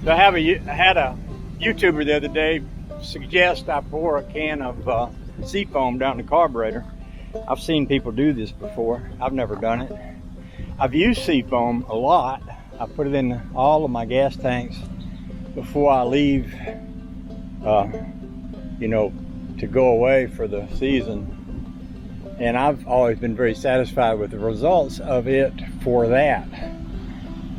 So I had a YouTuber the other day suggest I pour a can of seafoam down the carburetor. I've seen people do this before. I've never done it. I've used seafoam a lot. I put it in all of my gas tanks before I leave, you know, to go away for the season. And I've always been very satisfied with the results of it for that.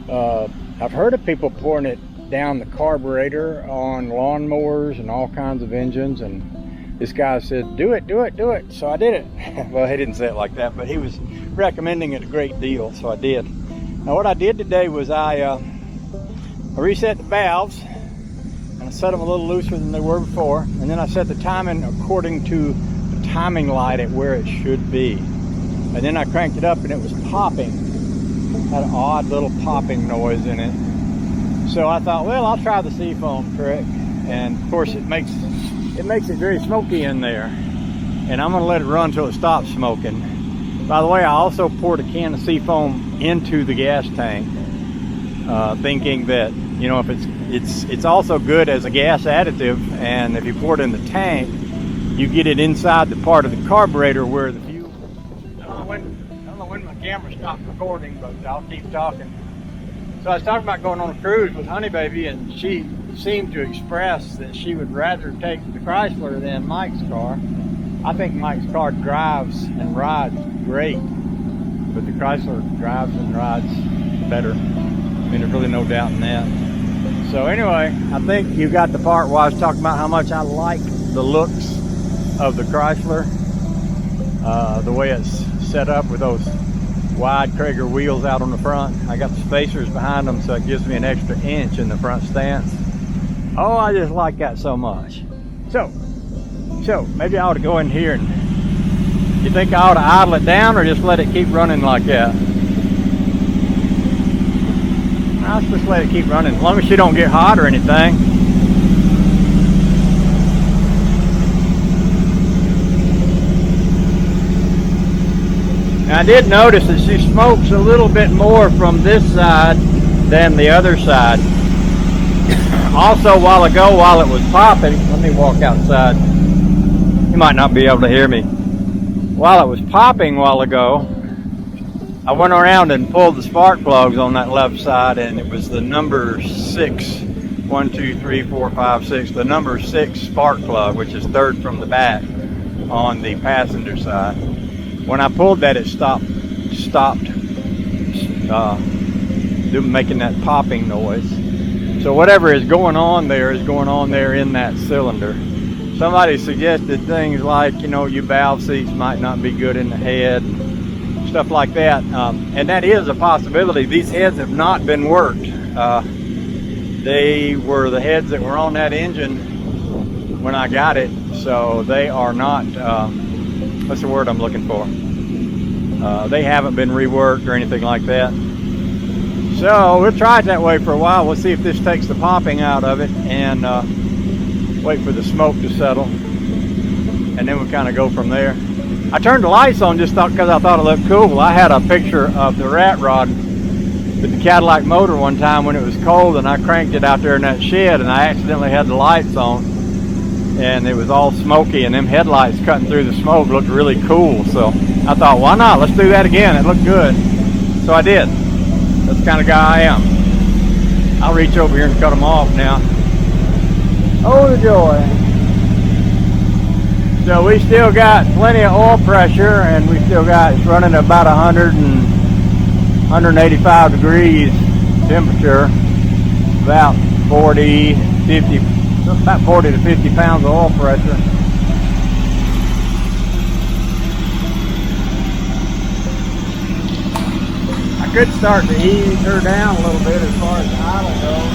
I've heard of people pouring it down the carburetor on lawnmowers and all kinds of engines, and this guy said, do it, do it, do it. So I did it. Well, he didn't say it like that, but he was recommending it a great deal, so I did. Now what I did today was I reset the valves, and I set them a little looser than they were before, and then I set the timing according to the timing light at where it should be. And then I cranked it up and it was popping. Had an odd little popping noise in it. So I thought, well, I'll try the seafoam trick. And of course it makes it very smoky in there. And I'm gonna let it run until it stops smoking. By the way, I also poured a can of seafoam into the gas tank, thinking that, you know, if it's also good as a gas additive, and if you pour it in the tank, you get it inside the part of the carburetor where the fuel. I don't know when my camera stopped recording, but I'll keep talking. So I was talking about going on a cruise with Honey Baby, and she seemed to express that she would rather take the Chrysler than Mike's car. I think Mike's car drives and rides great, but the Chrysler drives and rides better. I mean, there's really no doubt in that. So anyway, I think you got the part where I was talking about how much I like the looks of the Chrysler, the way it's set up with those wide Traeger wheels out on the front. I got the spacers behind them, so it gives me an extra inch in the front stance. Oh, I just like that so much. So maybe I ought to go in here, and you think I ought to idle it down or just let it keep running like that? I'll just let it keep running, as long as she don't get hot or anything. Now, I did notice that she smokes a little bit more from this side than the other side. Also, a while ago, while it was popping, let me walk outside. You might not be able to hear me. While it was popping a while ago, I went around and pulled the spark plugs on that left side, and it was the number 6. 1, 2, 3, 4, 5, 6. The number 6 spark plug, which is third from the back on the passenger side. When I pulled that, it stopped making that popping noise. So whatever is going on there in that cylinder. Somebody suggested things like, you know, your valve seats might not be good in the head, stuff like that, and that is a possibility. These heads have not been worked. They were the heads that were on that engine when I got it, so they are not, what's the word I'm looking for? They haven't been reworked or anything like that. So we'll try it that way for a while. We'll see if this takes the popping out of it, and wait for the smoke to settle, and then we'll kind of go from there. I turned the lights on just because I thought it looked cool. I had a picture of the rat rod with the Cadillac motor one time when it was cold, and I cranked it out there in that shed, and I accidentally had the lights on, and it was all smoky, and them headlights cutting through the smoke looked really cool. So I thought, why not? Let's do that again. It looked good. So I did. That's the kind of guy I am. I'll reach over here and cut them off now. Oh, the joy. So we still got plenty of oil pressure, and we still got, it's running about 185 degrees temperature, about 40 to 50 pounds of oil pressure. I could start to ease her down a little bit as far as the idle goes.